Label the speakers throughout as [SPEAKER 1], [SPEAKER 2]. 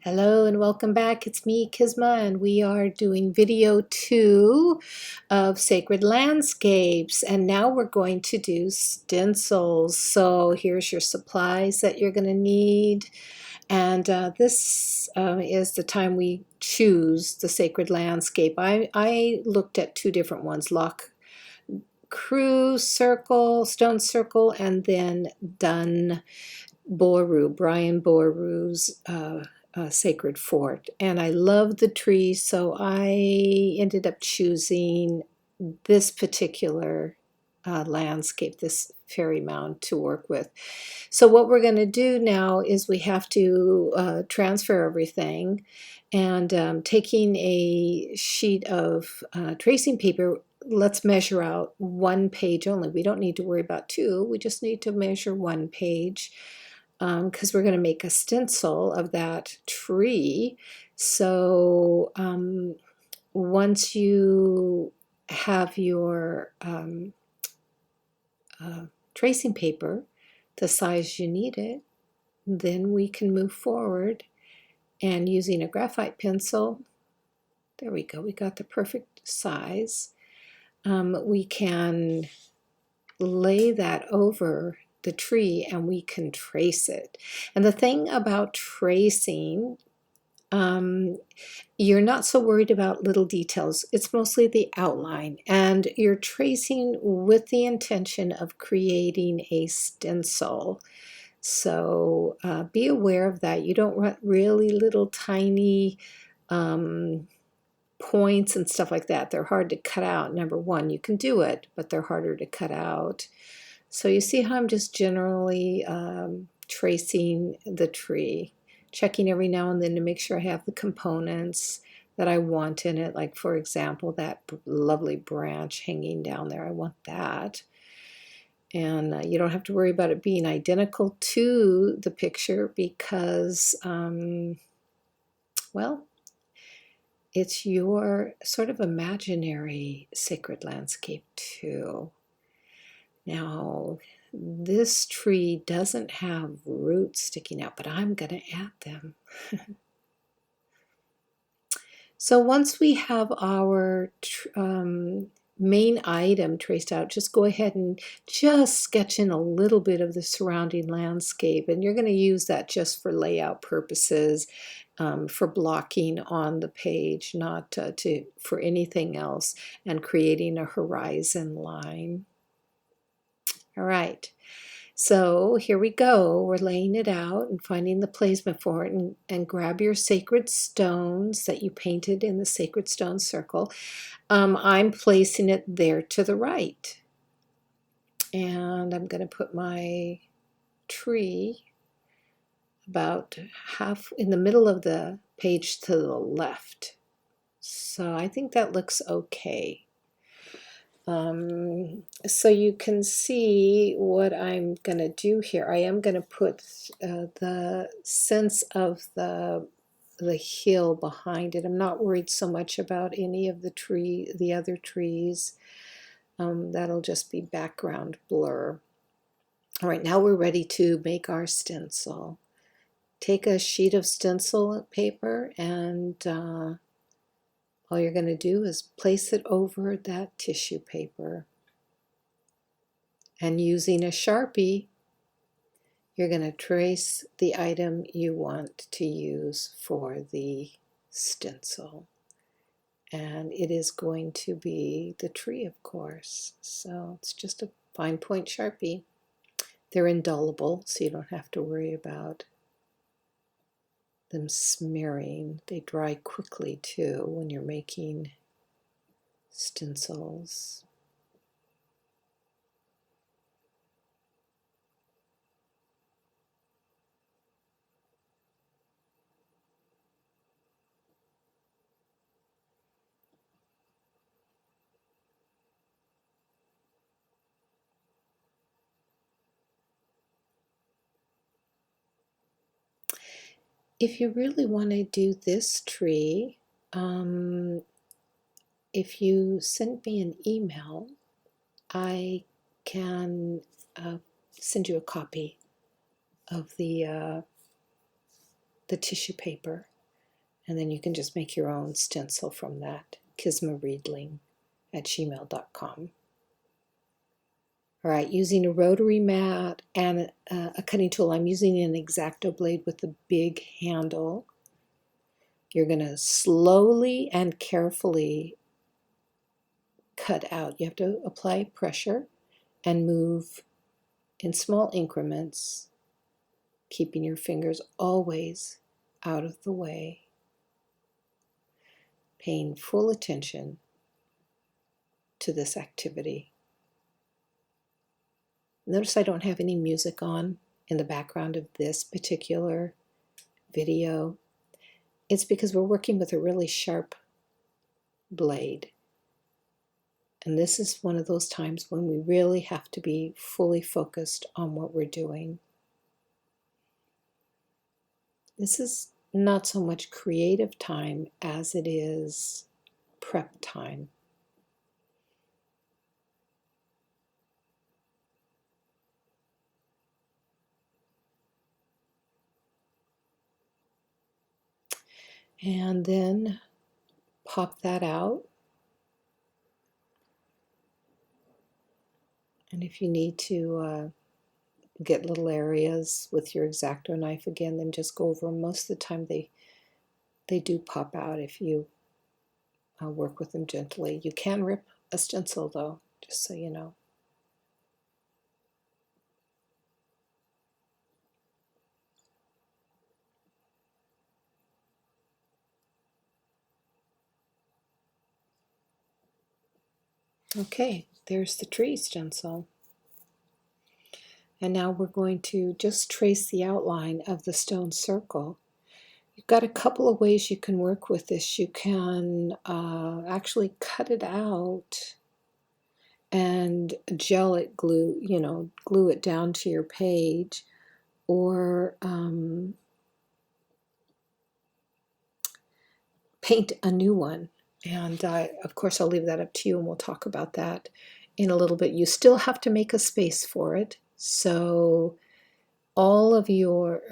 [SPEAKER 1] Hello and welcome back. It's me, Kisma, and we are doing video 2 of Sacred Landscapes. And now we're going to do stencils. So here's your supplies that you're going to need. And this is the time we choose the Sacred Landscape. I looked at two different ones, Loch Crew Circle, Stone Circle, and then Dun Brian Boru's Sacred Fort. And I love the trees, so I ended up choosing this particular landscape, this fairy mound to work with. So what we're going to do now is we have to transfer everything, and taking a sheet of tracing paper, let's measure out one page only. We don't need to worry about two, we just need to measure one page because we're going to make a stencil of that tree. So once you have your tracing paper the size you need it, then we can move forward, and using a graphite pencil, there we go, we got the perfect size. We can lay that over the tree and we can trace it. And the thing about tracing, you're not so worried about little details. It's mostly the outline, and you're tracing with the intention of creating a stencil. So be aware of that. You don't want really little tiny points and stuff like that. They're hard to cut out. Number one, you can do it, but they're harder to cut out. So you see how I'm just generally tracing the tree, checking every now and then to make sure I have the components that I want in it. Like, for example, that lovely branch hanging down there. I want that. And you don't have to worry about it being identical to the picture because, well, it's your sort of imaginary sacred landscape too. Now, this tree doesn't have roots sticking out, but I'm going to add them. So once we have our main item traced out, just go ahead and just sketch in a little bit of the surrounding landscape. And you're going to use that just for layout purposes, for blocking on the page, not for anything else, and creating a horizon line. All right, so here we go. We're laying it out and finding the placement for it, and grab your sacred stones that you painted in the sacred stone circle. I'm placing it there to the right. And I'm going to put my tree about half in the middle of the page to the left. So I think that looks okay. So you can see what I'm going to do here. I am going to put the sense of the hill behind it. I'm not worried so much about any of the other trees. That'll just be background blur. All right, now we're ready to make our stencil. Take a sheet of stencil paper, and all you're going to do is place it over that tissue paper. And using a Sharpie, you're going to trace the item you want to use for the stencil. And it is going to be the tree, of course. So it's just a fine point Sharpie. They're indelible, so you don't have to worry about them smearing. They dry quickly too when you're making stencils. If you really want to do this tree, if you send me an email, I can send you a copy of the tissue paper And then you can just make your own stencil from that. kismareedling@gmail.com. All right, using a rotary mat and a cutting tool. I'm using an X-Acto blade with a big handle. You're going to slowly and carefully cut out. You have to apply pressure and move in small increments, keeping your fingers always out of the way, paying full attention to this activity. Notice I don't have any music on in the background of this particular video. It's because we're working with a really sharp blade. And this is one of those times when we really have to be fully focused on what we're doing. This is not so much creative time as it is prep time. And then pop that out. And if you need to get little areas with your X-Acto knife again, then just go over them. Most of the time they do pop out if you work with them gently. You can rip a stencil though, just so you know. Okay, there's the tree stencil. And now we're going to just trace the outline of the stone circle. You've got a couple of ways you can work with this. You can actually cut it out and gel it, glue it down to your page, or paint a new one. And of course, I'll leave that up to you, and we'll talk about that in a little bit. You still have to make a space for it. So all of your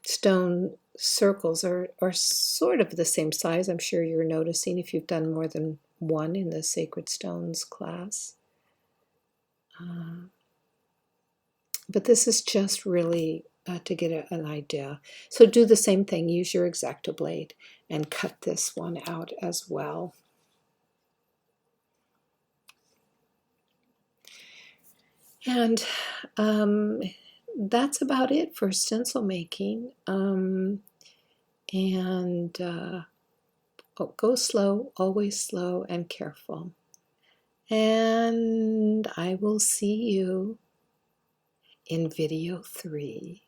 [SPEAKER 1] stone circles are sort of the same size. I'm sure you're noticing if you've done more than one in the Sacred Stones class. But this is just really to get an idea. So do the same thing. Use your X-Acto blade and cut this one out as well. And that's about it for stencil making. Go slow, always slow and careful. And I will see you in video 3.